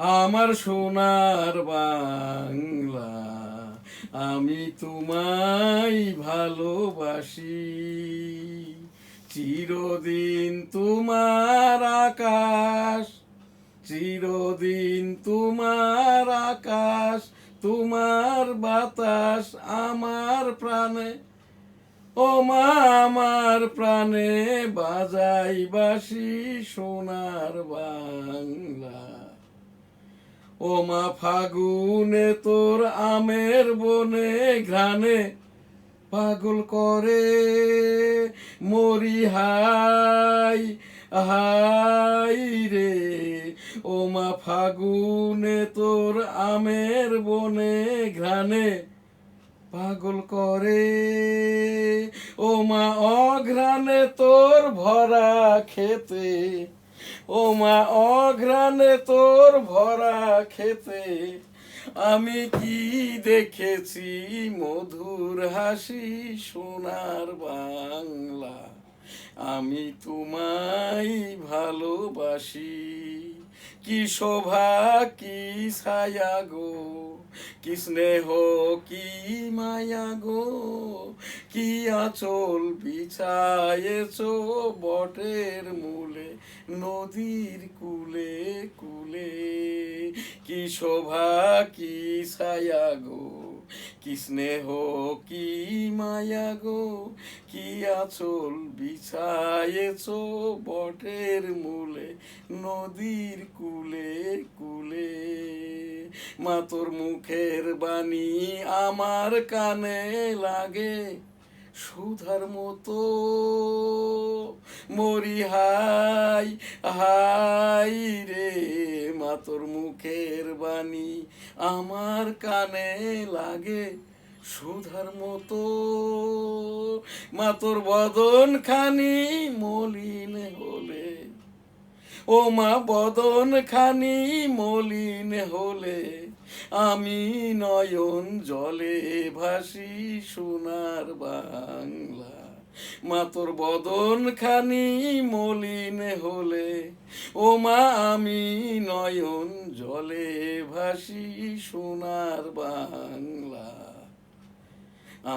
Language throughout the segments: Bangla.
আমার সোনার বাংলা, আমি তোমায় ভালোবাসি। চিরদিন তোমার আকাশ, চিরদিন তোমার আকাশ, তোমার বাতাস আমার প্রাণে। ও মা আমার প্রাণে বাজাই বাঁশি সোনার বাংলা। ও মা ফাগুনে তোর আমের বনে ঘ্রাণে পাগল করে মরি হাই হাই রে। ও মা ফাগুনে তোর আমের বনে ঘ্রাণে পাগল করে। ও মা অঘ্রাণে তোর ভরা খেতে, ও মা অঘ্রাণে তোর ভরা খেতে আমি কি দেখেছি মধুর হাসি সোনার বাংলা। আমি তোমায় ভালোবাসি। কি শোভা কি ছায়া গো, কি স্নেহ কি মায়া গো, কি আঁচল বিছায়েছ বটের মূলে নদীর কুলে কুলে। কি শোভা কি ছায়া গো, কি স্নেহ কি মায়া গো, কি আঁচল বিছায়েছ বটের মূলে নদীর কুলে কুলে। মা তোর মুখের বাণী আমার কানে লাগে সুধার মতো, মরি হাই হাই রে। মা তোর মুখের বাণী আমার কানে লাগে সুধার মতো। মা তোর বদন খানি মলিন হলে, ও মা বদন খানি মলিন হলে আমি নয়ন জলে ভাসি সোনার বাংলা। মা তোর বদন খানি মলিন হলে, ও মা আমি নয়ন জলে ভাসি সোনার বাংলা।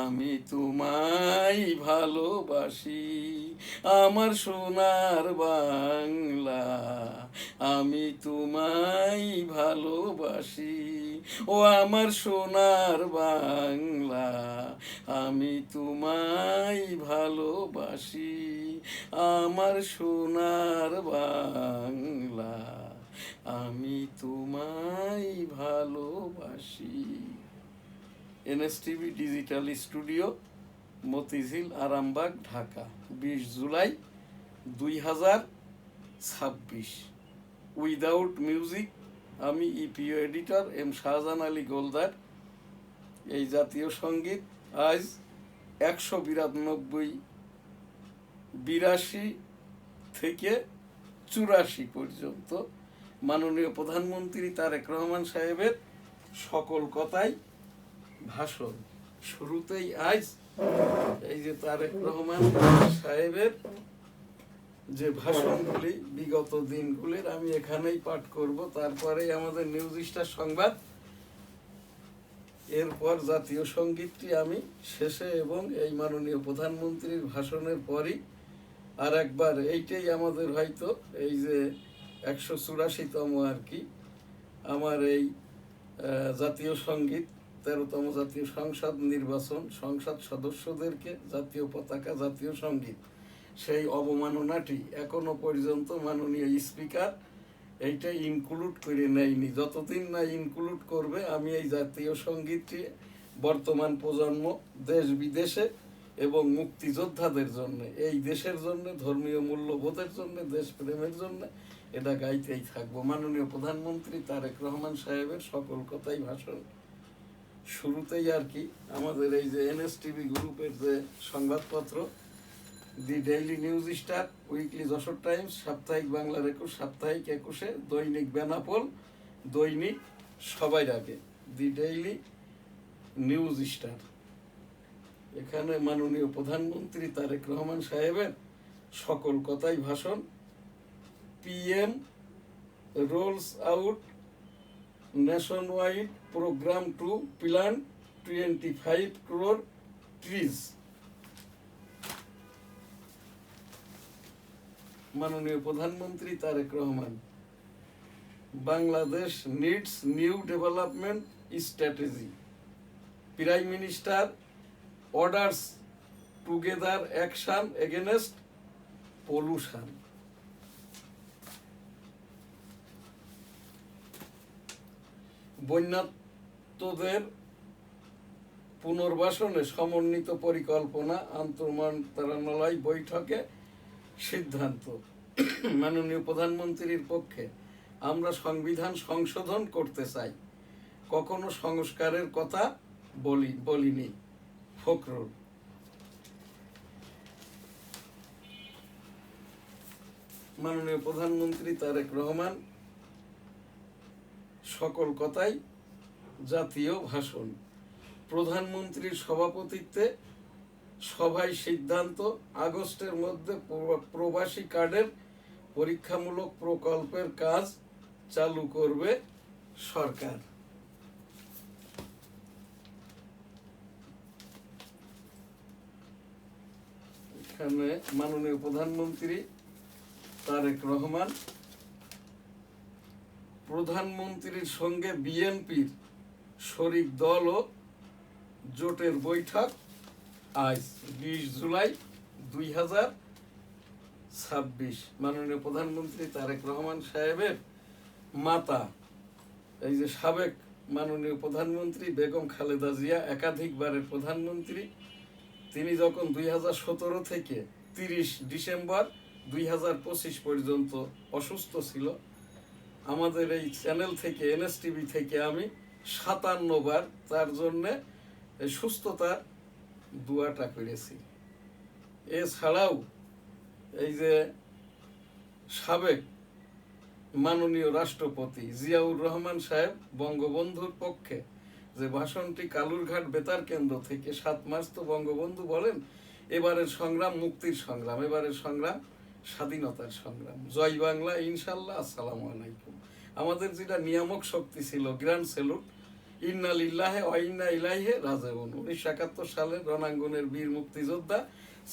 আমি তোমায় ভালোবাসি আমার সোনার বাংলা। আমি তোমায় ভালোবাসি ও আমার সোনার বাংলা। আমি তোমায় ভালোবাসি আমার সোনার বাংলা। আমি তোমায় ভালোবাসি। NSTV digital studio, Motijheel, Arambagh, Dhaka, 20 জুলাই 2026। Without music. আমি EPO editor M Shahjahan Ali Goldar. এই জাতীয় সঙ্গীত আজ 192, 82 থেকে 84 পর্যন্ত মাননীয় প্রধানমন্ত্রী তারেক রহমান সাহেবের সকল কথাই ভাষণ। শুরুতেই আজ এই যে তারেক রহমান সাহেবের যে ভাষণগুলি বিগত দিনগুলির আমি এখানেই পাঠ করব। তারপরে আমাদের নিউজ স্টার সংবাদ, এরপর জাতীয় সঙ্গীতটি আমি শেষে এবং এই মাননীয় প্রধানমন্ত্রীর ভাষণের পরই আর একবার এইটাই আমাদের হয়তো এই যে 184তম আর কি আমার এই জাতীয় সঙ্গীত, 13তম জাতীয় সংসদ নির্বাচন, সংসদ সদস্যদেরকে জাতীয় পতাকা, জাতীয় সঙ্গীত, সেই অবমাননাটি এখনো পর্যন্ত মাননীয় স্পিকার এইটা ইনক্লুড করে নেয়নি। যতদিন না ইনক্লুড করবে আমি এই জাতীয় সঙ্গীতটি বর্তমান প্রজন্ম, দেশ বিদেশে এবং মুক্তিযোদ্ধাদের জন্য, এই দেশের জন্য, ধর্মীয় মূল্যবোধের জন্য, দেশপ্রেমের জন্য এটা গাইতেই থাকবো। মাননীয় প্রধানমন্ত্রী তারেক রহমান সাহেবের সকল কথাই ভাষণ। শুরুতেই আর কি আমাদের এই যে এনএসটিভি গ্রুপের যে সংবাদপত্র, the Daily News Star, Weekly Jashore Times, সাপ্তাহিক বাংলার 21, সাপ্তাহিক 21, দৈনিক বেনাপোল, দৈনিক সবাই আগে, দি ডেইলি নিউজ স্টার। এখানে মাননীয় প্রধানমন্ত্রী তারেক রহমান সাহেবের সকল কথাই ভাষণ। PM rolls out nationwide program to plant 25 crore trees. মাননীয় প্রধানমন্ত্রী Tarek Rahman, Bangladesh needs new development strategy. Prime minister orders together action against pollution. বন্যার্তদের পুনর্বাসনে সমন্বিত পরিকল্পনা আন্তঃমন্ত্রণালয় বৈঠকে সিদ্ধান্ত। মাননীয় প্রধানমন্ত্রীর পক্ষে, আমরা সংবিধান সংশোধন করতে চাই, কখনো সংস্কারের কথা বলিনি। ফখরুল। মাননীয় প্রধানমন্ত্রী তারেক রহমান, সকল কথাই জাতীয় ভাষণ। প্রধানমন্ত্রীর সভাপতিত্বে সভায় সিদ্ধান্ত, আগস্টের মধ্যে প্রবাসী কার্ডের পরীক্ষামূলক প্রকল্পের কাজ চালু করবে সরকার। এখানে মাননীয় প্রধানমন্ত্রী তারেক রহমান, প্রধানমন্ত্রীর সঙ্গে বিএনপির শরিক দল ও জোটের বৈঠক আজ 20 জুলাই 2026। মাননীয় প্রধানমন্ত্রী তারেক রহমান সাহেবের মাতা, এই যে সাবেক মাননীয় প্রধানমন্ত্রী বেগম খালেদা জিয়া, একাধিকবারের প্রধানমন্ত্রী, তিনি যখন 2017 থেকে 30 ডিসেম্বর 2025 পর্যন্ত অসুস্থ ছিল, আমাদের এই চ্যানেল থেকে, NSTV থেকে আমি 57 বার তার জন্যে সুস্থতার দোয়াটা করেছি। এছাড়াও এই যে সাবেক মাননীয় রাষ্ট্রপতি জিয়াউর রহমান সাহেব বঙ্গবন্ধুর পক্ষে যে ভাষণটি কালুরঘাট বেতার কেন্দ্র থেকে 7 মার্চ, তো বঙ্গবন্ধু বলেন, এবারের সংগ্রাম মুক্তির সংগ্রাম, এবারের সংগ্রাম স্বাধীনতার সংগ্রাম। জয় বাংলা, ইনশাল্লাহ, আসসালামু আলাইকুম। আমাদের যেটা নিয়ামক শক্তি ছিল, গ্র্যান্ড স্যালুট, ইন্না লিল্লাহি ওয়া ইন্না ইলাইহি রাজিউন। 1971 সালের রণাঙ্গনের বীর মুক্তিযোদ্ধা,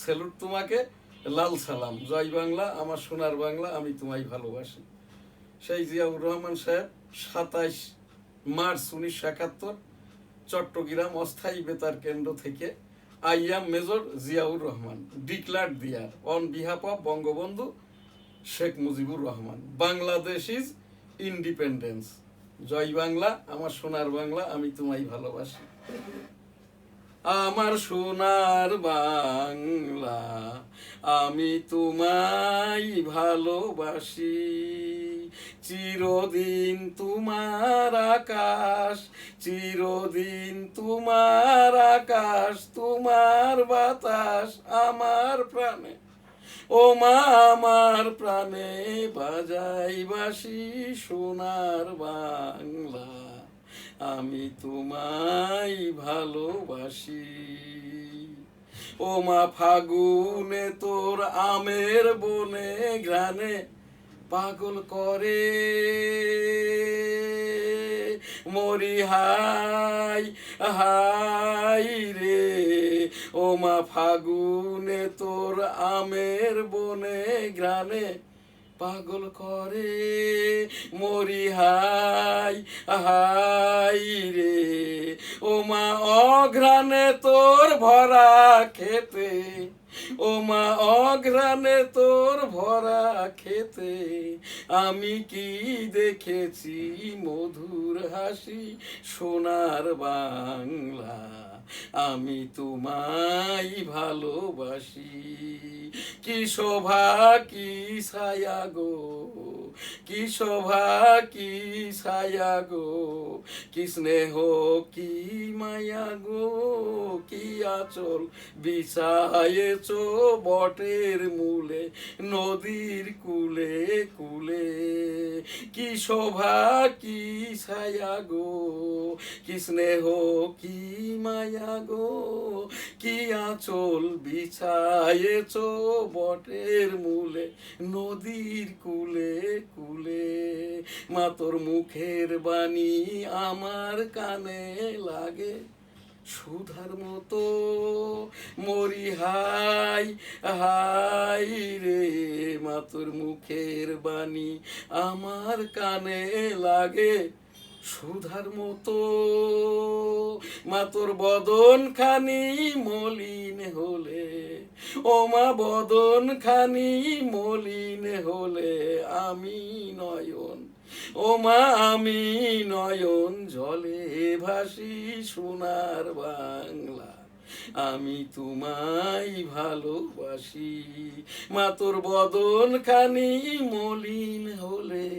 স্যালুট তোমাকে, লাল সালাম, জয় বাংলা, আমার সোনার বাংলা, আমি তোমায় ভালোবাসি। সেই জিয়াউর রহমান সাহেব 27 মার্চ 1971 চট্টগ্রাম অস্থায়ী বেতার কেন্দ্র থেকে, I am Major Ziaur Rahman, declared there on behalf of Bangabandhu Sheikh Mujibur Rahman, Bangladesh is independence. জয় বাংলা, আমার সোনার বাংলা, আমি তোমায় ভালোবাসি। আমার সোনার বাংলা, আমি তোমায় ভালোবাসি। চিরদিন তোমার আকাশ, চিরদিন তোমার আকাশ, তোমার বাতাস আমার প্রাণে, ও মা আমার প্রাণে বাজাই বাঁশি। সোনার বাংলা, আমি তোমায় ভালোবাসি। ও মা ফাগুনে তোর আমের বনে ঘ্রাণে পাগল করে মরি, হাই হাই রে। ও মা ফাগুনে তোর আমের বনে ঘ্রাণে পাগল করে মরি, হাই হাই রে। ও মা অঘ্রাণে তোর ভরা খেতে, ও মা অঘ্রাণে তোর ভরা খেতে, আমি কি দেখেছি মধুর হাসি। সোনার বাংলা, আমি তোমায় ভালোবাসি। কি শোভা কি ছায়া গো, কি শোভা কি ছায়া গো, কি স্নেহ কি মায়া গো, কি আঁচল বিছায়েছো বটের মূলে নদীর কূলে কূলে কি শোভা কি ছায়া গো কি স্নেহ কি মায়া গো কি আঁচল বিছায়েছ বটের মূলে নদীর কূলে কূলে মা তোর মুখের বাণী আমার কানে লাগে সুধার মতো মরি হাই হাই রে মা তোর মুখের বাণী আমার কানে লাগে সুধার মতো মা তোর বদন খানি মলিন হলে ও মা বদন খানি মলিন হলে আমি নয়ন ও মা আমি নয়ন জলে ভাসি সোনার বাংলা আমি তোমায় ভালোবাসি মা তোর বদন খানি মলিন হলে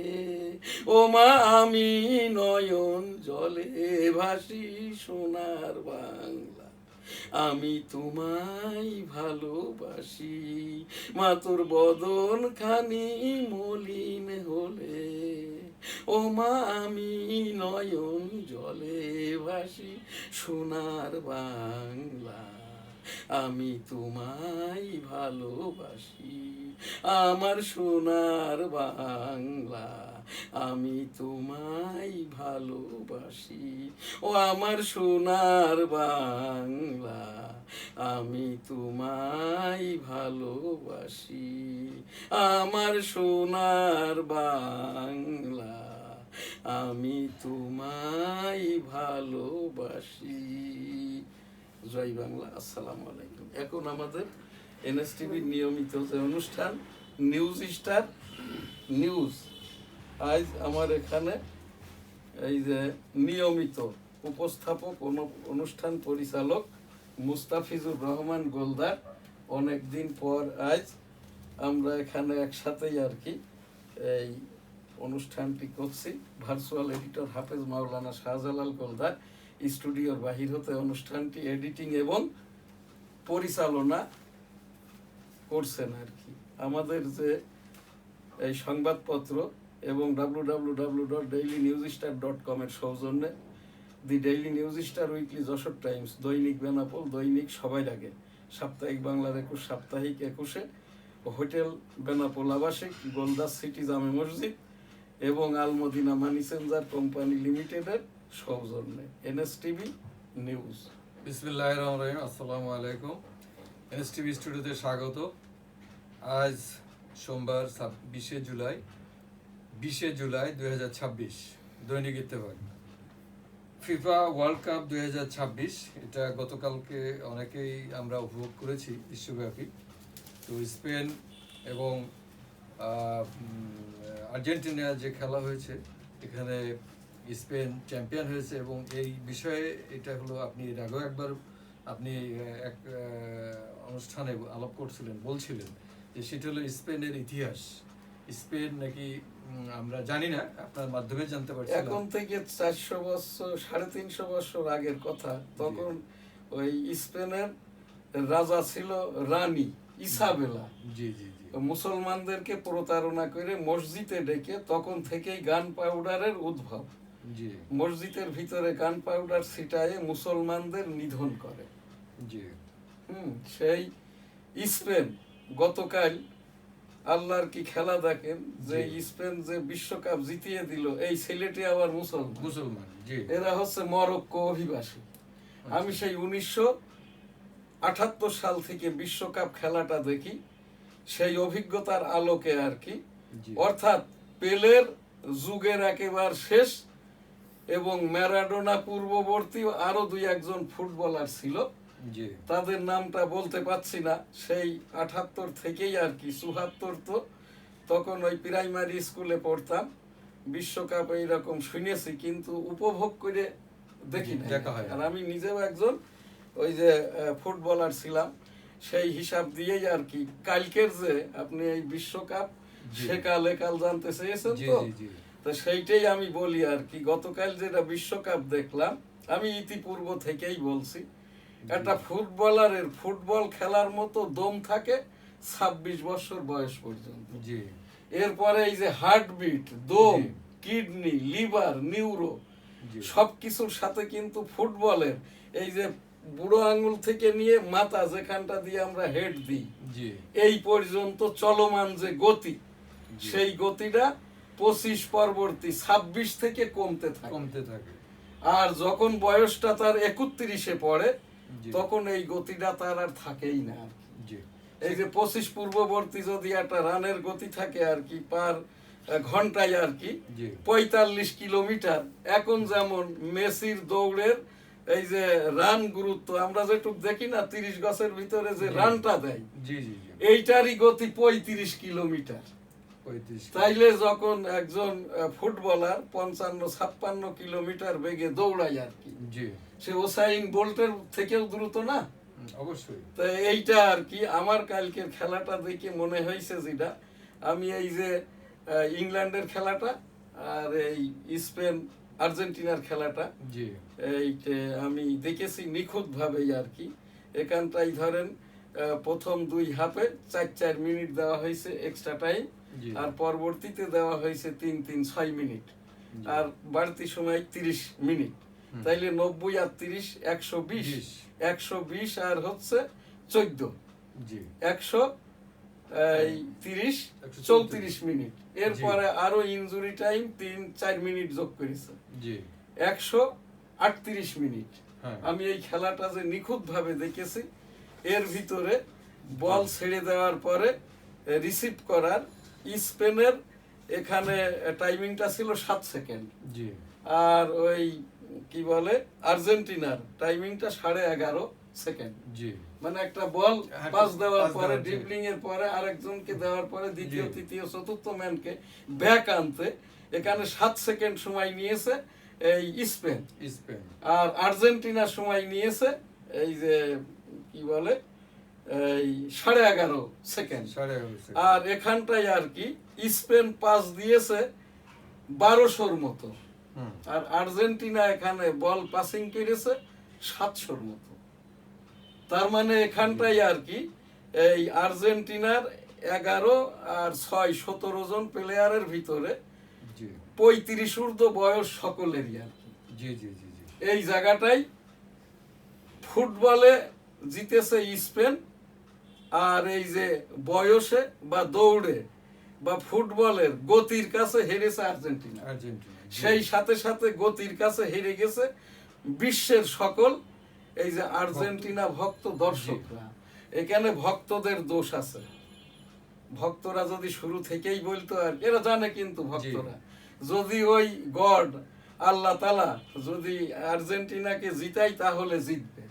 ও মা আমি নয়ন জলে ভাসি সোনার বাংলা আমি তোমায় ভালোবাসি মা তোর বদন খানি মলিন হলে ও মা আমি নয়ন জলে ভাসি সোনার বাংলা আমি তোমায় ভালোবাসি আমার সোনার বাংলা আমি তোমায় ভালোবাসি ও আমার সোনার বাংলা আমি তোমায় ভালোবাসি আমার সোনার বাংলা আমি তোমায় ভালোবাসি। জয় বাংলা। আসসালামু আলাইকুম। এখন আমাদের এনএসটিভির নিয়মিত যে অনুষ্ঠান নিউজ স্টার নিউজ, আজ আমার এখানে এই যে নিয়মিত উপস্থাপক অনুষ্ঠান পরিচালক মুস্তাফিজুর রহমান গোলদার, অনেক দিন পর আজ আমরা এখানে একসাথেই আর কি এই অনুষ্ঠানটি করছি। ভার্চুয়াল এডিটর হাফেজ মাওলানা শাহজালাল গোলদার স্টুডিওর বাহির হতে অনুষ্ঠানটি এডিটিং এবং পরিচালনা করছেন আর কি। আমাদের যে এই সংবাদপত্র এবং www.dailynewsstar.com এর সৌজন্যে the Daily News Star, Weekly Jashore Times, দৈনিক বেনাপোল, দৈনিক সবাই লাগে, সাপ্তাহিক বাংলার 21, সাপ্তাহিক 21, হোটেল বেনাপোল আবাসিক, গোলদাস সিটি জামে মসজিদ এবং আলমদিনা মানি চেঞ্জার কোম্পানি লিমিটেডের সৌজন্যে এনএসটিভি নিউজ। বিসমিল্লাহির রহমানির রহিম। আসসালামু আলাইকুম। এনএসটিভি স্টুডিওতে স্বাগত। আজ সোমবার 20 জুলাই 2026, দৈনিক ইত্তেফাক। ফিফা ওয়ার্ল্ড কাপ 2026 এটা গতকালকে অনেকেই আমরা উপভোগ করেছি বিশ্বব্যাপী। তো স্পেন এবং আর্জেন্টিনার যে খেলা হয়েছে, এখানে স্পেন চ্যাম্পিয়ন হয়েছে এবং এই বিষয়ে এটা হলো, আপনি এর আগেও একবার আপনি এক অনুষ্ঠানে আলাপ করছিলেন, বলছিলেন যে সেটা হলো স্পেনের ইতিহাস। স্পেন নাকি আমরা জানি না, আপনার মাধ্যমে জানতে পারছি। এখন থেকে 400 বছর 350 বছর আগের কথা। তখন ওই স্পেনের রাজা ছিল রানী ইসাবেলা। জি জি জি। মুসলমানদেরকে প্রতারণা করে মসজিদে ডেকে, তখন থেকেই গান পাউডারের উদ্ভব। জি। মসজিদের ভিতরে গান পাউডার ছিটায়ে মুসলমানদের নিধন করে। জি। সেই স্পেন গতকাল আল্লাহর কি খেলা দেখেন, যে স্পেন যে বিশ্বকাপ জিতিয়ে দিল, এই ছেলেটি আবার মুসলমান। এরা হচ্ছে মরক্কো অভিবাসী। আমি সেই 1978 সাল থেকে বিশ্বকাপ খেলাটা দেখি, সেই অভিজ্ঞতার আলোকে আর কি। অর্থাৎ পেলের যুগের একেবারে শেষ এবং ম্যারাডোনা পূর্ববর্তী আরো 2-1 ফুটবলার ছিল, তাদের নামটা বলতে পারছি না। সেই 78 থেকেই আর কি 74, তো তখন ওই প্রাইমারি স্কুলে পড়তাম। বিশ্বকাপ এইরকম শুনেছি কিন্তু উপভোগ করে দেখি না। আর আমি নিজেও একজন ওই যে ফুটবলার ছিলাম, সেই হিসাব দিয়েই আর কি কালকের যে আপনি এই বিশ্বকাপ সেকালে কাল জানতে চেয়েছেন, তো সেইটাই আমি বলি আর কি। গতকাল যেটা বিশ্বকাপ দেখলাম, আমি ইতিপূর্ব থেকেই বলছি একটা ফুটবলারের ফুটবল খেলার মতো দম থাকে 26 বছর বয়স পর্যন্ত। জি এরপরে এই যে হার্টবিট, দম, জি। কিডনি, লিভার, নিউরো জি সবকিছুর সাথে কিন্তু ফুটবলের এই যে বুড়ো আঙুল থেকে নিয়ে মাথা যেখানটা দিয়ে আমরা হেড দিই জি এই পর্যন্ত চলমান যে গতি, জি। সেই গতিটা 25 পরবর্তী 26 থেকে কমতে থাকে। কমতে থাকে। আর যখন বয়সটা তার 31-এ পড়ে জি তখন এই গতিটা তার আর থাকেই না আর কি। জি এই যে 25 পূর্ববর্তী যদি একটা রানের গতি থাকে আর কি পার ঘন্টায় আর কি জি 45 কিলোমিটার, এখন যেমন মেসির দৌড়ের এই যে রান গুরুত্ব আমরা যেটুক দেখি না 30 গজের ভিতরে যে জি। রানটা দেয় জি জি জি এইটারই গতি 35 কিলোমিটার। 35। তাইলে যখন একজন ফুটবলার 55-56 কিলোমিটার বেগে দৌড়ায় আর কি, জি সে ওসাইন বোল্টের থেকেও দ্রুত না? অবশ্যই। তো এইটা আর কি আমার কালকের খেলাটা দেখে মনে হয়েছে যেটা আমি এই যে ইংল্যান্ডের খেলাটা আর এই স্পেন আর্জেন্টিনার খেলাটা জি এইটা আমি দেখেছি নিখুঁত ভাবেই আর কি। এখানটাই ধরেন প্রথম 2 হাফে 4-4 মিনিট দেওয়া হয়েছে এক্সট্রা টাইম, জি আর পরবর্তীতে দেওয়া হয়েছে 3-3-6 মিনিট, জি। আর বাড়তি সময় 30 মিনিট। হুম। তাইলে 90 আর 30 120, 20 120 আর হচ্ছে 14, জি 130 34 মিনিট। এরপরে আরো ইনজুরি টাইম 3-4 মিনিট যোগ করেছে, জি 138 মিনিট। হ্যাঁ আমি এই খেলাটা যে নিখুঁত ভাবে দেখেছি, এর ভিতরে বল ছেড়ে দেওয়ার পরে রিসিভ করার স্পেনের এখানে টাইমিংটা ছিল 7 সেকেন্ড, জি আর ওই কি বলে আর্জেন্টিনার টাইমিংটা 11.5 সেকেন্ড। জি মানে একটা বল হ্যাঁ, পাস দেওয়ার পাস পরে দেওয়ার, জি। ড্রিবলিং এর পরে আরেকজনকে দেওয়ার পরে দ্বিতীয় জি। তৃতীয় চতুর্থ ম্যানকে ব্যাক আনতে এখানে 7 সেকেন্ড সময় নিয়েছে এই স্পেন, স্পেন আর আর্জেন্টিনা সময় নিয়েছে এই যে কি বলে এই 11.5 সেকেন্ড। 11.5 আর এখানটায় আর কি স্পেন পাস দিয়েছে 1200-র মতো, হুম আর আর্জেন্টিনা এখানে বল পাসিং করেছে 700-র মতো। তার মানে এখানটাই আর কি এই আর্জেন্টিনার 11 আর 6 17 জন প্লেয়ারের ভিতরে জি 35 ঊর্ধ্ব বয়স সকলেরই আর কি। জি জি জি জি এই জায়গাটাই ফুটবলে জিতেছে স্পেন, আর এই যে বয়সে বা দৌড়ে বা ফুটবলের গতির কাছে হেরেছে আর্জেন্টিনা। আর্জেন্টিনা জি। সেই সাথে সাথে গতির কাছে হেরে গেছে বিশ্বের সকল এই যে আর্জেন্টিনা ভক্ত দর্শকরা। এখানে ভক্তদের দোষ আছে, ভক্তরা যদি শুরু থেকেই বলতো আর এরা জানে কিন্তু ভক্তরা যদি ওই গড আল্লাহ তাআলা যদি আর্জেন্টিনাকে জিতাই তাহলে জিতবে,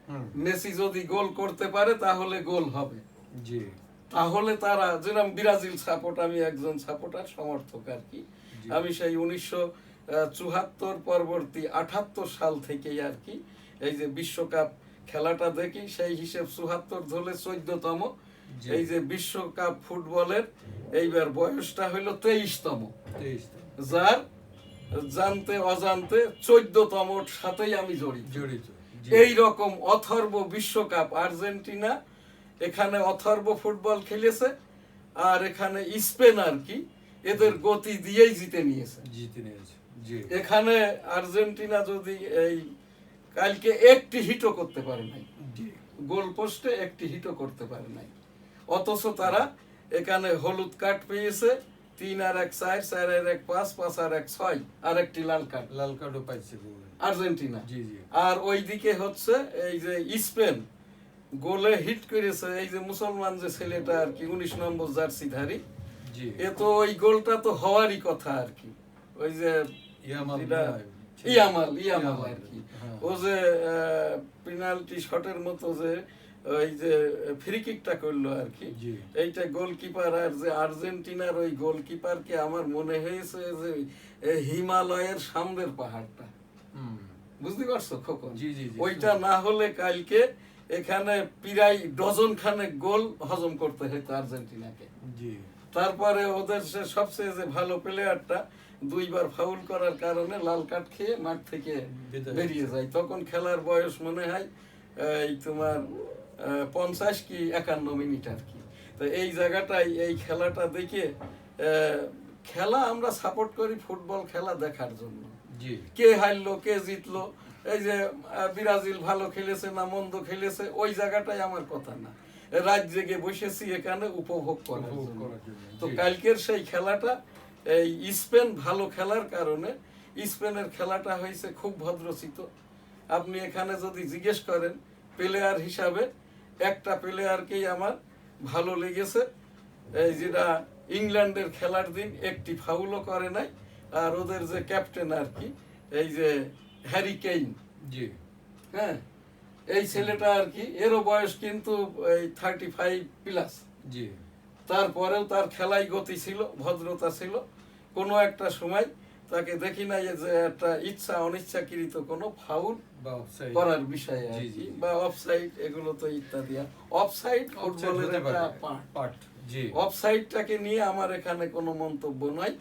হুম মেসি যদি গোল করতে পারে তাহলে গোল হবে, জি তাহলে তারা যেরকম ব্রাজিল সাপোর্ট, আমি একজন সাপোর্টার সমর্থক আর কি। জি। আমি সেই 1974 পরবর্তী 78 সাল থেকেই আর কি এই যে বিশ্বকাপ খেলাটা দেখি, সেই হিসেব 74 ধরলে 14তম জি। এই যে বিশ্বকাপ ফুটবলের এইবার বয়সটা হইল 23তম, 23 যার জানতে অজান্তে 14তম সাথেই আমি জড়িত। জড়িত জি এই রকম অথর্ব বিশ্বকাপ আর্জেন্টিনা এখানে অথর্ব ফুটবল খেলেছে, আর এখানে স্পেন আর কি এদের গতি দিয়েই জিতে নিয়েছে। জিতে নিয়েছে জি এখানে আর্জেন্টিনা যদি এই কালকে একটি হিটও করতে পারে নাই, জি গোল পোস্টে একটি হিটও করতে পারে নাই, অথচ তারা এখানে হলুদ কার্ড পেয়েছে 3 আর 1 4, 4 আর 1 5, 5 আর 1 6, আর একটি লাল কার্ড লাল কার্ডও পাইছে বলে। আর্জেন্টিনা। জি জি আর ওইদিকে হচ্ছে এই যে স্পেন গোলে হিট করেছে এই যে মুসলমান যে ছেলেটা আর কি 19 নম্বর জার্সিধারী, জি এ তো ওই গোলটা তো হওয়ারই কথা আর কি, ওই যে ইয়ামাল যেটা ছিল। ইয়ামাল আর কি, হ্যাঁ। ও যে পেনাল্টি শটের মতো যে ওই যে ফ্রি কিকটা করলো আর কি, জি এইটা গোলকিপার আর যে আর্জেন্টিনার ওই গোলকিপারকে আমার মনে হয়েছে যে হিমালয়ের সামনের পাহাড়টা, হুম বুঝতে পারছো খোকন? জি জি জি ওইটা না হলে কালকে এখানে প্রায় ডজন খানেক গোল হজম করতে হতো আর্জেন্টিনাকে। জি তারপরে ওদের সবচেয়ে যে ভালো প্লেয়ারটা 2 বার ফাউল করার কারণে লাল কার্ড খেয়ে মাঠ থেকে বিদায় বেরিয়ে যায়, তখন খেলার বয়স মনে হয় এই তোমার 50 কি 51 মিনিট আর কি। তো এই জায়গাটায় এই খেলাটা দেখে খেলা আমরা সাপোর্ট করি ফুটবল খেলা দেখার জন্য। জি কে হারলো কে জিতলো, এই যে ব্রাজিল ভালো খেলেছে না মন্দ খেলেছে, ওই জায়গাটাই আমার কথা না। রাত জেগে বসেছি এখানে উপভোগ করার জন্য। তো কালকের সেই খেলাটা এই স্পেন ভালো খেলার কারণে, স্পেনের খেলাটা হয়েছে খুব ভদ্রচিত। আপনি এখানে যদি জিজ্ঞেস করেন প্লেয়ার হিসাবে, একটা প্লেয়ারকেই আমার ভালো লেগেছে, এই যেটা ইংল্যান্ডের খেলার দিন একটি ফাউলও করে নাই। আর ওদের যে ক্যাপ্টেন আর কি, এই যে হ্যারি কেইন, জি হ্যাঁ, এই ছেলেটা আর কি, এরও বয়স কিন্তু এই 35+। জি তারপরেও তার খেলায় গতি ছিল, ভদ্রতা ছিল। কোনো একটা সময় তাকে দেখি নাই যে একটা ইচ্ছা অনিচ্ছাকৃত কোনো ফাউল বা অফসাইড করার বিষয়ে আর জি, কি, জি। বা অফসাইড, এগুলো তো ইত্যাদি। অফসাইড ফুটবলের একটা পার্ট। জি অফসাইডটাকে নিয়ে আমার এখানে কোনো মন্তব্য নয়,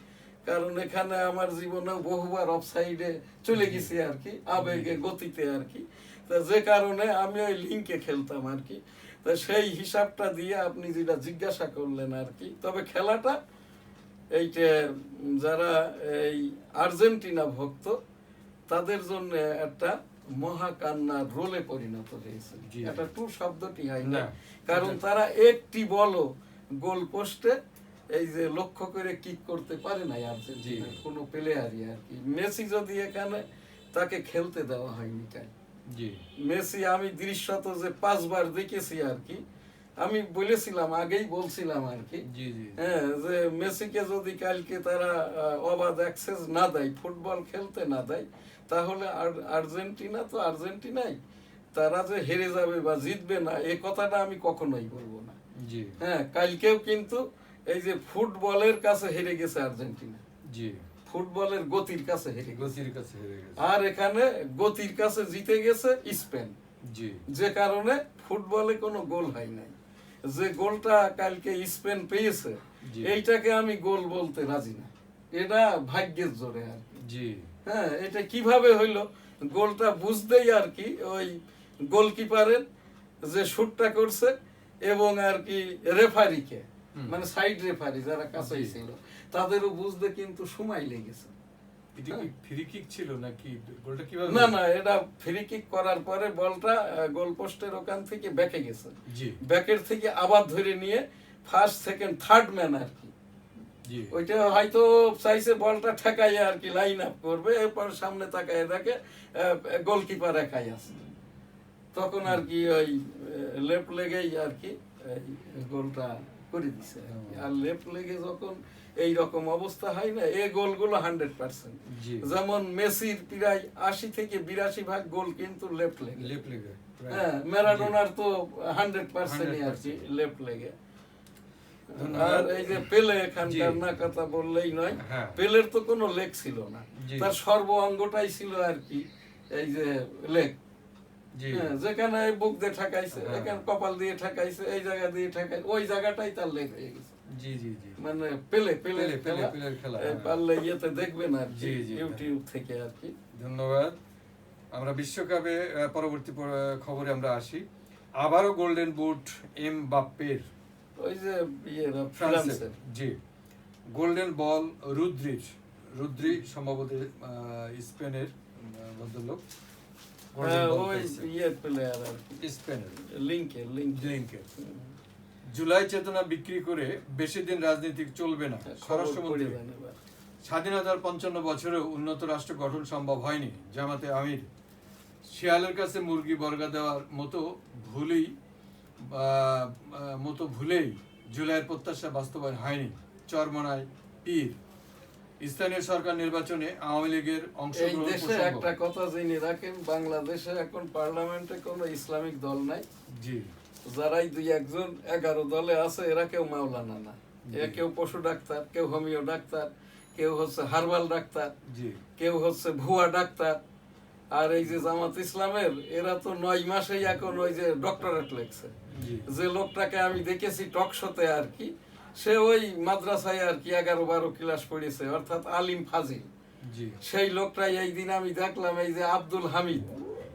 কারণ এখানে আমার জীবনেও বহুবার অফসাইডে চলে গেছি আর কি, আবেগে গতিতে আর কি। তা যে কারণে আমি ওই লিঙ্কে খেলতাম আর কি। তা সেই হিসাবটা দিয়ে আপনি যেটা জিজ্ঞাসা করলেন আর কি, তবে খেলাটা এইটা যারা এই আর্জেন্টিনা ভক্ত তাদের জন্য একটা মহাকান্নার রোলে পরিণত হয়েছে। জি। এটা টু শব্দটি হয় না, না। কারণ তারা একটি বলও গোল পোস্টে এই যে লক্ষ্য করে কিক করতে পারে নাই আর্জেন্টিনা কোনো প্লেয়ারই আর কি। মেসি যদি এখানে, তাকে খেলতে দেওয়া হয়নি কেন? জি মেসি আমি দৃশ্যত যে 5 বার দেখেছি আর কি, আমি বলেছিলাম, আগেই বলছিলাম আর কি, জি জি হ্যাঁ, যে মেসিকে যদি কালকে তারা অবাধ অ্যাক্সেস না দেয়, ফুটবল খেলতে না দেয়, তাহলে আর্জেন্টিনা তো আর্জেন্টিনাই, তারা যে হেরে যাবে বা জিতবে না এ কথাটা আমি কখনোই বলবো না। জি হ্যাঁ, কালকেও কিন্তু এই যে ফুটবলের কাছে হেরে গেছে আর্জেন্টিনা, জি ফুটবলের গতির কাছে হেরে গেছে। গতির কাছে হেরে গেছে। আর এখানে গতির কাছে জিতে গেছে স্পেন, জি যে কারণে ফুটবলে কোনো গোল হয় নাই। যে গোলটা কালকে স্পেন পেয়েছে, জি। এইটাকে আমি গোল বলতে রাজি না, এটা ভাগ্যের জোরে আর কি। জি হ্যাঁ, এটা কিভাবে হইলো গোলটা বুঝতেই আর কি, ওই গোলকিপারের যে শুটটা করছে এবং আর কি রেফারিকে, মানে সাইড রেফারি যারা কাছেই ছিল, তাদেরও বুঝতে কিন্তু সময় লেগেছে। এটা কি ফ্রি কিক ছিল নাকি গোলটা কিভাবে? না না, এটা ফ্রি কিক করার পরে বলটা গোল পোস্টের ওখান থেকে ব্যাকে গেছে, জি ব্যাকের থেকে আবার ধরে নিয়ে ফার্স্ট সেকেন্ড থার্ড ম্যান আর কি, জি ওইটা হয়তো চাইছে বলটা ঠেকাই আর কি লাইন আপ করবে, এরপর সামনে তাকায় দেখে গোলকিপার একাই আছে, তখন আর কি ওই লেফট লেগেই আর কি এই গোলটা করে দিছে আর কি। আর লেফট লেগে যখন এই রকম অবস্থা হয় না, এই গোলগুলো 100%, জি যেমন মেসির প্রায় 80 থেকে 82% গোল কিন্তু লেফট লেগে। লেফট লেগে হ্যাঁ, ম্যারাডোনার তো 100% আর কি লেফট লেগে। আর এই যে পেলে এখানকার না কথা বললেই নয়, হ্যাঁ। পেলের তো কোনো লেগ ছিল না, জি। তার সর্ব অঙ্গটাই ছিল আর কি এই যে লেগ। জি হ্যাঁ, যেখানে এই বুক দিয়ে ঠেকাইছে, হ্যাঁ। এখানে কপাল দিয়ে ঠেকাইছে, এই জায়গা দিয়ে ঠেকাই, ওই জায়গাটাই তার লেগ হয়ে গেছে। জি জি জি মানে পেলে পেলে, খেলা, পেলের খেলা, এই হ্যাঁ। পারলে ইয়েতে দেখবেন আর কি, জি, জি। ইউটিউব থেকে আর কি। ধন্যবাদ। আমরা বিশ্বকাপে পরবর্তী খবরে আমরা আসি। আবারও গোল্ডেন বুট এমবাপ্পের, ওই যে ইয়েরা ফ্রান্সের। ফ্রান্সের, জি গোল্ডেন বল রুদ্রি সম্ভবত স্পেনের ভদ্রলোক। হ্যাঁ, ওই ইয়ে প্লেয়ার আর কি, স্পেনের লিঙ্কের। লিঙ্কের। জুলাই চেতনা বিক্রি করে বেশি দিন রাজনীতি চলবে না। স্বরাষ্ট্রমন্ত্রী, স্বাধীনতার 55 বছরেও উন্নত রাষ্ট্র গঠন সম্ভব হয়নি। জামাতে আমির, শিয়ালের কাছে মুরগি বর্গা দেওয়ার মতো ভুলেই জুলাইয়ের প্রত্যাশা বাস্তবায়ন হয়নি। চরমনায় পীর, স্থানীয় সরকার নির্বাচনে আওয়ামী লীগের এই অংশগ্রহণ দেশে প্রসঙ্গ। একটা কথা জেনে রাখেন, বাংলাদেশে এখন পার্লামেন্টে কোনো ইসলামিক দল নাই। জি যারাই 2-1 11 দলে আছে, এরা কেউ মাওলানা না, এরা কেউ পশু ডাক্তার, কেউ হোমিও ডাক্তার, কেউ হচ্ছে হার্বাল ডাক্তার, জি কেউ হচ্ছে ভুয়া ডাক্তার। আর এই যে জামাত ইসলামের, এরা তো 9 মাসেই এখন ওই যে ডক্টরেট লেখছে। জি যে লোকটাকে আমি দেখেছি টক শোতে আর কি, সে ওই মাদ্রাসায় আর কি 11-12 ক্লাস পড়েছে, অর্থাৎ আলিম ফাজিল। জি সেই লোকটাই এই দিন আমি দেখলাম, এই যে আব্দুল হামিদ,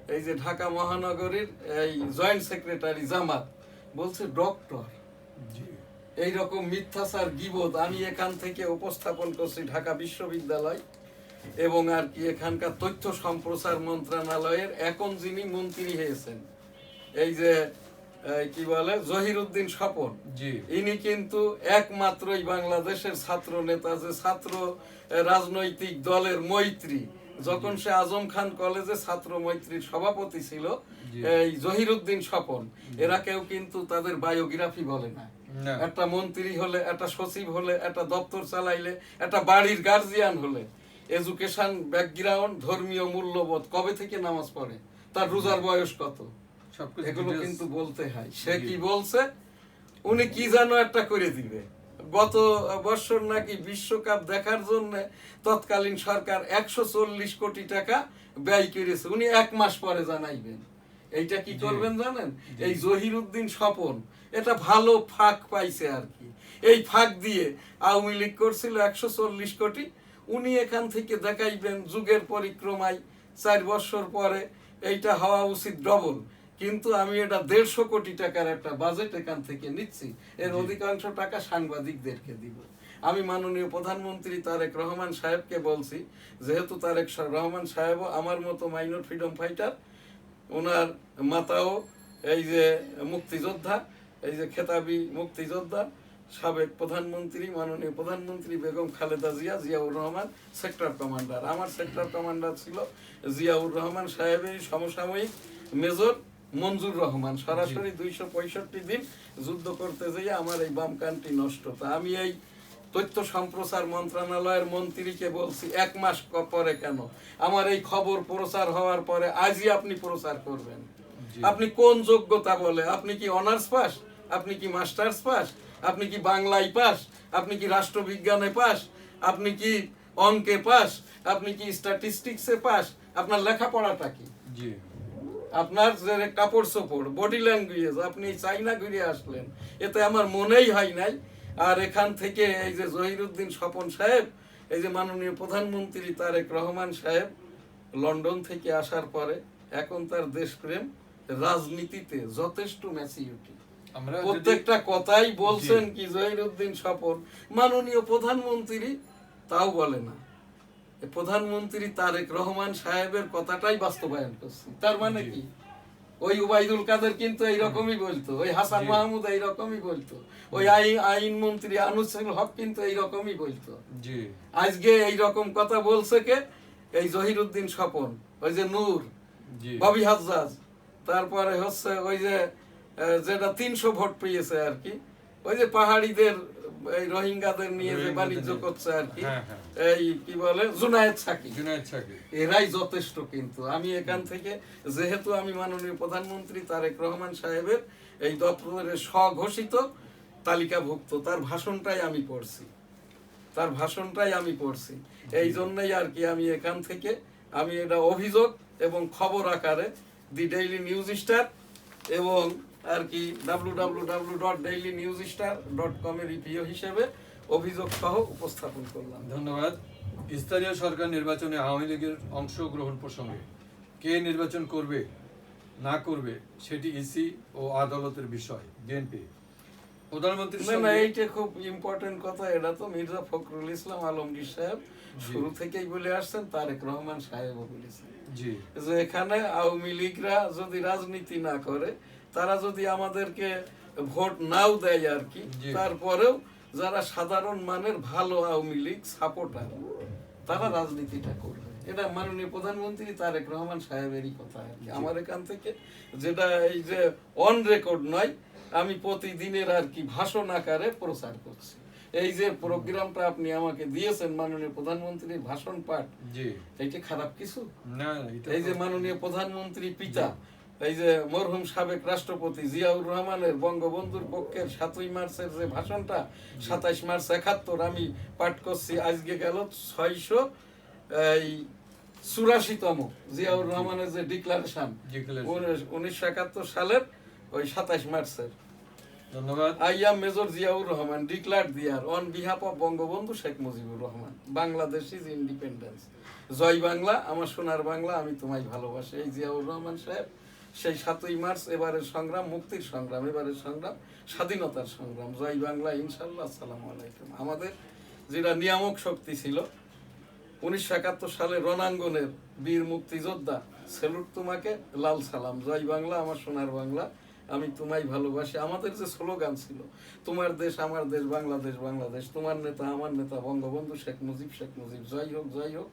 এই যে ঢাকা মহানগরীর এই জয়েন্ট সেক্রেটারি জামাত বলছে ডক্টর। জি এইরকম মিথ্যাচার গীবত আমি এখান থেকে উপস্থাপন করছি ঢাকা বিশ্ববিদ্যালয় এবং আর কি এখানকার তথ্য সম্প্রচার মন্ত্রণালয়ের এখন যিনি মন্ত্রী হয়েছেন এই যে কি বলে জহিরুদ্দিন স্বপন, জি ইনি কিন্তু একমাত্রই বাংলাদেশের ছাত্র নেতা, যে ছাত্র রাজনৈতিক দলের মৈত্রী, যখন সে আজম খান কলেজে ছাত্র মৈত্রীর সভাপতি ছিল জি। এই জহিরুদ্দিন স্বপন, এরা কেউ কিন্তু তাদের বায়োগ্রাফি বলে না। না। একটা মন্ত্রী হলে, একটা সচিব হলে, একটা দপ্তর চালাইলে, একটা বাড়ির গার্জিয়ান হলে এডুকেশন ব্যাকগ্রাউন্ড, ধর্মীয় মূল্যবোধ, কবে থেকে নামাজ পড়ে, তার রোজার বয়স কত, সবকিছু এগুলো details- কিন্তু বলতে হয়। সে জি। কি বলছে, উনি কি যেন একটা করে দিবে। গত বছর নাকি বিশ্বকাপ দেখার জন্য তৎকালীন সরকার 140 কোটি টাকা ব্যয় করেছে, উনি 1 মাস পরে জানাইবেন। এইটা কি জি। করবেন জানেন? জি। এই জহিরুদ্দিন স্বপন এটা ভালো ফাঁক পাইছে আর কি। এই ফাঁক দিয়ে আওয়ামী লীগ করছিল 140 কোটি, উনি এখান থেকে দেখাইবেন যুগের পরিক্রমায় 4 বছর পরে এইটা হওয়া উচিত ডবল, কিন্তু আমি এটা 150 কোটি টাকার একটা বাজেট এখান থেকে নিচ্ছি, এর জি। অধিকাংশ টাকা সাংবাদিকদেরকে দিব। আমি মাননীয় প্রধানমন্ত্রী তারেক রহমান সাহেবকে বলছি, যেহেতু তারেক রহমান সাহেবও আমার মতো মাইনর ফ্রিডম ফাইটার, ওনার মাতাও এই যে মুক্তিযোদ্ধা, এই যে খেতাবি মুক্তিযোদ্ধা, সাবেক প্রধানমন্ত্রী মাননীয় প্রধানমন্ত্রী বেগম খালেদা জিয়া, জিয়াউর রহমান সেক্টর কমান্ডার, আমার সেক্টর কমান্ডার ছিল জিয়াউর রহমান সাহেবের সমসাময়িক মেজর মঞ্জুর রহমান। সরাসরি 265 দিন যুদ্ধ করতে যেয়ে আমার এই বাম কানটি নষ্ট। তা আমি এই তথ্য সম্প্রচার মন্ত্রণালয়ের মন্ত্রীকে বলছি 1 মাস পরে কেন, আমার এই খবর প্রচার হওয়ার পরে আজই আপনি প্রচার করবেন। জি। আপনি কোন যোগ্যতা বলে, আপনি কি অনার্স পাস, আপনি কি মাস্টার্স পাস, আপনি কি বাংলায় পাস, আপনি কি রাষ্ট্রবিজ্ঞানে পাস, আপনি কি অঙ্কে পাস, আপনি কি স্ট্যাটিস্টিক্সে পাস, আপনার লেখাপড়াটা কি, জি আপনার যে কাপড় চোপড়, বডি ল্যাঙ্গুয়েজ, আপনি চাইনা ঘুরে আসলেন, এতে আমার মনেই হয় নাই। আর এখান থেকে এই যে জহিরুদ্দিন স্বপন সাহেব, এই যে মাননীয় প্রধানমন্ত্রী তারেক রহমান সাহেব লন্ডন থেকে আসার পরে এখন তার দেশপ্রেম, রাজনীতিতে যথেষ্ট ম্যাচিউরিটি, আমরা যদি- প্রত্যেকটা কথাই বলছেন কি জহিরুদ্দিন স্বপন মাননীয় প্রধানমন্ত্রী তাও বলে না, এ প্রধানমন্ত্রী তারেক রহমান সাহেবের কথাটাই বাস্তবায়ন করছে। তার মানে জি। কি, ওই উবাইদুল কাদের কিন্তু এইরকমই বলতো, ওই হাসান জি। মাহমুদ এইরকমই বলতো, ওই আইন মন্ত্রী আনুসুল হক কিন্তু এইরকমই বলতো। জি আজকে এইরকম কথা বলছে কে, এই জহিরুদ্দিন স্বপন, ওই যে নূর, জি ববি হাজ্জাজ, তারপরে হচ্ছে ওই যে যেটা 300 ভোট পেয়েছে আর কি, ওই যে পাহাড়িদের এই রোহিঙ্গাদের নিয়ে যে রোহিঙ্গাদের বাণিজ্য নিয়ে। করছে আর কি, হ্যাঁ, হ্যাঁ। এই কি বলে জুনায়েদ সাকি, জুনায়েদ সাকিব। এরাই যথেষ্ট। কিন্তু আমি এখান থেকে যেহেতু আমি মাননীয় প্রধানমন্ত্রী তারেক রহমান সাহেবের এই দপ্তরের স্বঘোষিত তালিকাভুক্ত, তার ভাষণটাই আমি পড়ছি, তার ভাষণটাই আমি পড়ছি, এই জন্যই আর কি আমি এখান থেকে আমি এটা অভিযোগ এবং খবর আকারে দি ডেইলি নিউজ স্টার এবং আর কি www.dailynewsstar.com এর রিভিউ হিসেবে অভিযোগ সহ উপস্থাপন করলাম। ধন্যবাদ। স্থানীয় সরকার নির্বাচনে আওয়ামী লীগের অংশগ্রহণ প্রসঙ্গে কে নির্বাচন করবে না করবে সেটি ইসি ও আদালতের বিষয়। বিএনপি প্রধানমন্ত্রীর না না, সঙ্গে- এইটা খুব ইম্পর্টেন্ট কথা, এটা তো মির্জা ফখরুল ইসলাম আলমগীর সাহেব শুরু থেকেই বলে আসছেন, তারেক রহমান সাহেবও বলেছেন জি যে এখানে আওয়ামী লীগরা যদি রাজনীতি না করে, তারা যদি আমাদেরকে ভোট নাও দেয় আর কি, জি। তারপরেও যারা সাধারণ মানের ভালো আওয়ামী লীগ সাপোর্টার, তারা রাজনীতিটা করবে। এটা মাননীয় প্রধানমন্ত্রী তারেক রহমান সাহেবেরই কথা আর কি। আমার এখান থেকে যেটা এই যে অন রেকর্ড নয়, আমি প্রতিদিনের আর কি ভাষণ আকারে প্রচার করছি। এই যে প্রোগ্রামটা আপনি আমাকে দিয়েছেন মাননীয় প্রধানমন্ত্রীর ভাষণ পাঠ, জি এইটা খারাপ কিছু? না এটা এই যে তো- মাননীয় প্রধানমন্ত্রী পিতা, এই যে মরহুম সাবেক রাষ্ট্রপতি জিয়াউর রহমানের বঙ্গবন্ধুর পক্ষের 7ই মার্চের যে ভাষণটা 27 মার্চ 71 আমি পাঠ করছি, আজকে গেল 684তম জিয়াউর রহমানের যে ডিক্লারেশন Declaration। 1971 সালের ওই 27 মার্চের, ধন্যবাদ। I am Major Ziaur Rahman declared there on behalf of Bangabandhu Sheikh Mujibur Rahman, Bangladesh's independence. জয় বাংলা, আমার সোনার বাংলা, আমি তোমায় ভালোবাসি। এই জিয়াউর রহমান সাহেব সেই 7ই মার্চ এবারের সংগ্রাম মুক্তির সংগ্রাম, এবারের সংগ্রাম স্বাধীনতার সংগ্রাম। জয় বাংলা, ইনশাল্লাহ। আসসালামু আলাইকুম। আমাদের যেটা নিয়ামক শক্তি ছিল 1971 সালে রণাঙ্গনের বীর মুক্তিযোদ্ধা, সেলুট তোমাকে, লাল সালাম। জয় বাংলা, আমার সোনার বাংলা, আমি তোমায় ভালোবাসি। আমাদের যে স্লোগান ছিল, তোমার দেশ আমার দেশ, বাংলাদেশ বাংলাদেশ, তোমার নেতা আমার নেতা বঙ্গবন্ধু শেখ মুজিব, শেখ মুজিব জয় হোক, জয় হোক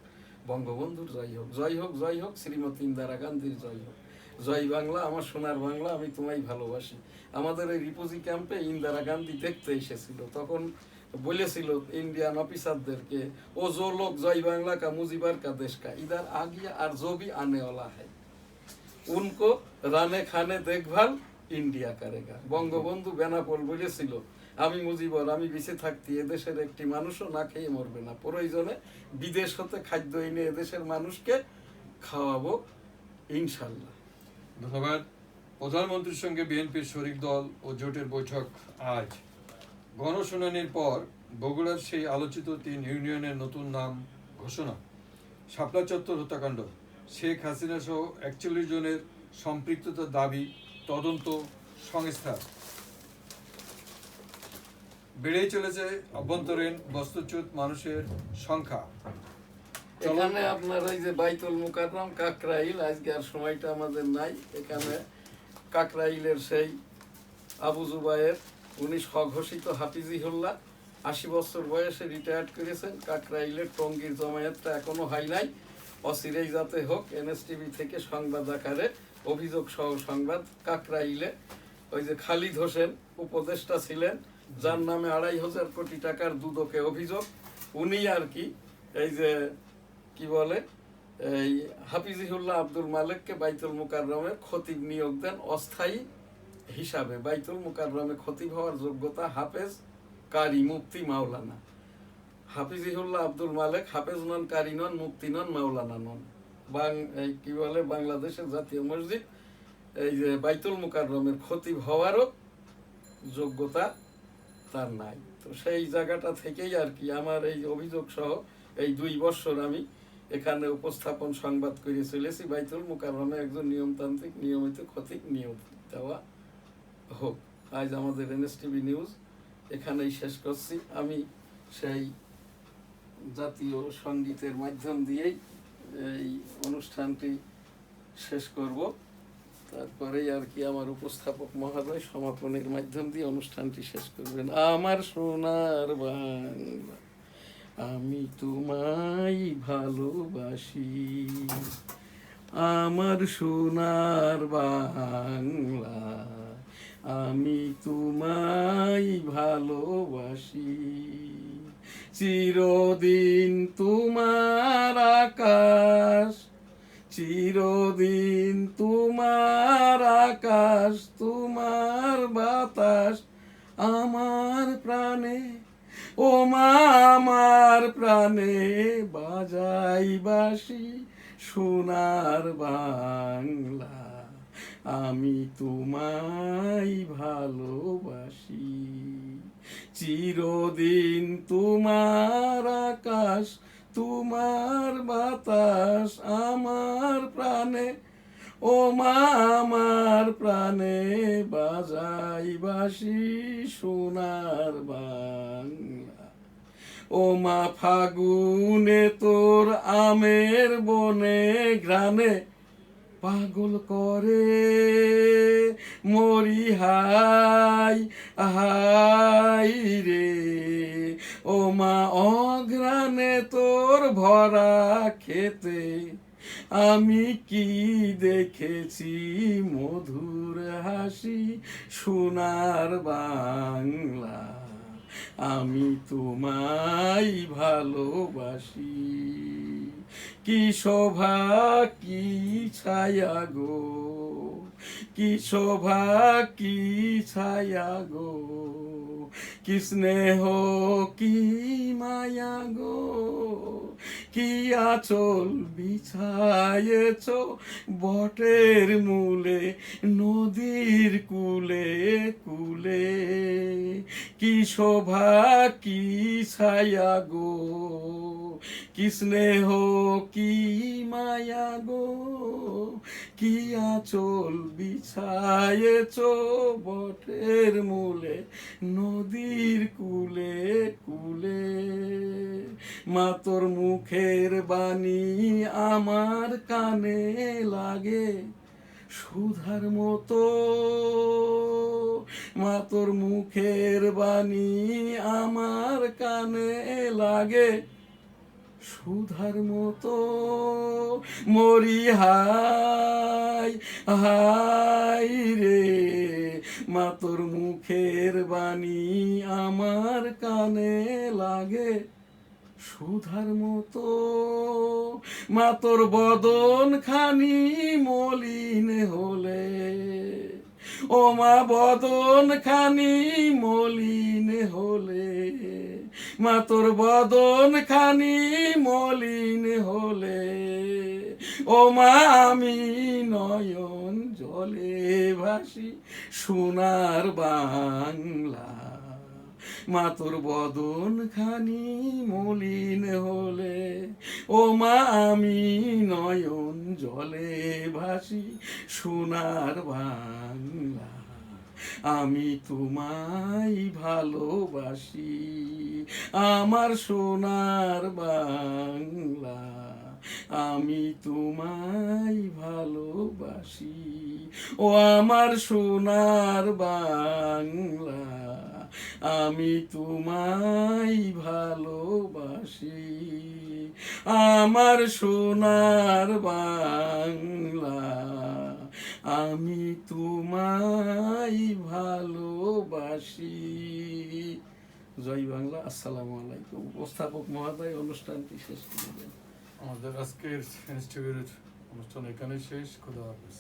বঙ্গবন্ধুর জয় হোক, জয় হোক, জয় হোক শ্রীমতী ইন্দিরা গান্ধীর জয় হোক। জয় বাংলা, আমার সোনার বাংলা, আমি তোমায় ভালোবাসি। আমাদের এই রিপুজি ক্যাম্পে ইন্দিরা গান্ধী দেখতে এসেছিল, তখন বলেছিল इंडियन ऑफिसरदेर के, वो जो लोग जय बांग्ला का मुजीबर का देश का इधर आ गया और जो भी आने वाला है उनको राने खाने देखभाल इंडिया करेगा। বঙ্গবন্ধু বেনাপোল বলেছিল, আমি মুজিবর, আমি বেঁচে থাকতে এদেশের একটি মানুষও না খেয়ে মরবে না, প্রয়োজনে বিদেশ হতে খাদ্য এনে এদেশের মানুষকে খাওয়াবো ইনশাল্লাহ। ধন্যবাদ। প্রধানমন্ত্রীর সঙ্গে বিএনপির শরিক দল ও জোটের বৈঠক আজ। গণশুনানির পর বগুড়ার সেই আলোচিত 3 ইউনিয়নের নতুন নাম ঘোষণা, শাপলা চত্বর হত্যাকাণ্ড, শেখ হাসিনা সহ 41 জনের সম্পৃক্ততার দাবি তদন্ত সংস্থার, বেড়েই চলেছে অভ্যন্তরীণ বস্তুচ্যুত মানুষের সংখ্যা। এখানে আপনার এই যে বাইতুল মুকাররম কাকরাইল, আজকে আর সময়টা আমাদের নাই, এখানে কাকরাইলের সেই আবু জুবায়ের, উনি স্বঘোষিত হাফিজিহুল্লাহ, 80 বছর বয়সে রিটায়ার্ড করেছেন। কাকরাইলের টঙ্গীর জমায়েতটা এখনো হয় নাই, অচিরেই যাতে হোক। এনএসটিভি থেকে সংবাদ আকারে অভিযোগ সহ সংবাদ। কাকরাইলে ওই যে খালিদ হোসেন উপদেষ্টা ছিলেন, যার নামে 2,500 কোটি টাকার দুদকে অভিযোগ, উনি আর কি এই যে কি বলে এই হাফিজিহুল্লাহ আব্দুল মালেককে বাইতুল মুকাররমের খতিব নিয়োগ দেন অস্থায়ী হিসাবে। বাইতুল মুকাররমে খতিব হওয়ার যোগ্যতা হাফেজ, কারি, মুফতি, মাওলানা। হাফিজিহুল্লাহ আব্দুল মালেক হাফেজ নন, কারি নন, মুফতি নন, মাওলানা নন। এই কি বলে বাংলাদেশের জাতীয় মসজিদ এই যে বাইতুল মুকাররমের খতিব হওয়ারও যোগ্যতা তার নাই। তো সেই জায়গাটা থেকেই আর কি আমার এই অভিযোগ সহ এই 2 বছর আমি এখানে উপস্থাপন সংবাদ করে চলেছি, বাইতুল মুকাররমে একজন নিয়মতান্ত্রিক নিয়মিত খতিব নিয়োগ দেওয়া হোক। আজ আমাদের এনএসটিভি নিউজ এখানেই শেষ করছি। আমি সেই জাতীয় সঙ্গীতের মাধ্যম দিয়েই এই অনুষ্ঠানটি শেষ করব, তারপরেই আর কি আমার উপস্থাপক মহোদয় সমাপনের মাধ্যম দিয়ে অনুষ্ঠানটি শেষ করবেন। আমার সোনার বাংলা, আমি তোমায় ভালোবাসি, আমার সোনার বাংলা, আমি তোমায় ভালোবাসি। চিরদিন তোমার আকাশ, চিরদিন তোমার আকাশ, তোমার বাতাস আমার প্রাণে, ও মা আমার প্রাণে বাজাই বাঁশি, সোনার বাংলা, আমি তোমায় ভালোবাসি। চিরদিন তোমার আকাশ, তোমার বাতাস আমার প্রাণে, ও মা আমার প্রাণে বাজাই বাঁশি, সোনার বাংলা। ও মা ফাগুনে তোর আমের বনে ঘ্রাণে পাগল করে মরি, হাই হাই রে। ও মা অঘ্রাণে তোর ভরা খেতে আমি কি দেখেছি মধুর হাসি, সোনার বাংলা, আমি তোমায় ভালোবাসি। কি শোভা কি ছায়া গো, কি শোভা কি ছায়া গো, কি স্নেহ কি মায়া গো, কি আঁচল বিছায়েছ বটের মূলে, নদীর কূলে কূলে। কি শোভা কি ছায়া গো, কি স্নেহ কি মায়া গো, কি আঁচল বিছায়েছ বটের মূলে, নদীর কূলে কূলে। মা তোর মুখের বাণী আমার কানে লাগে সুধার মতো, মা তোর মুখের বাণী আমার কানে লাগে সুধার মতো। মরি হাই হাই রে, মা তোর মুখের বাণী আমার কানে লাগে সুধার মতো। মা তোর বদন খানি মলিন হলে, ও মা বদন খানি মলিন হলে, মা তোর বদন খানি মলিন হলে, ও মা আমি নয়ন জলে ভাসি সোনার বাংলা। মা তোর বদন খানি মলিন হলে, ও মা আমি নয়ন জলে ভাসি সোনার বাংলা। আমি তোমায় ভালোবাসি আমার সোনার বাংলা, আমি তোমায় ভালোবাসি ও আমার সোনার বাংলা, আমি তোমায় ভালোবাসি আমার সোনার বাংলা, আমি তোমায় ভালোবাসি। জয় বাংলা। আসসালামু আলাইকুম। উপস্থাপক মহোদয় অনুষ্ঠানটি শেষ করবেন। আমাদের আজকের ইনস্টিটিউটের অনুষ্ঠান এখানে শেষ। খোদা হাফেজ।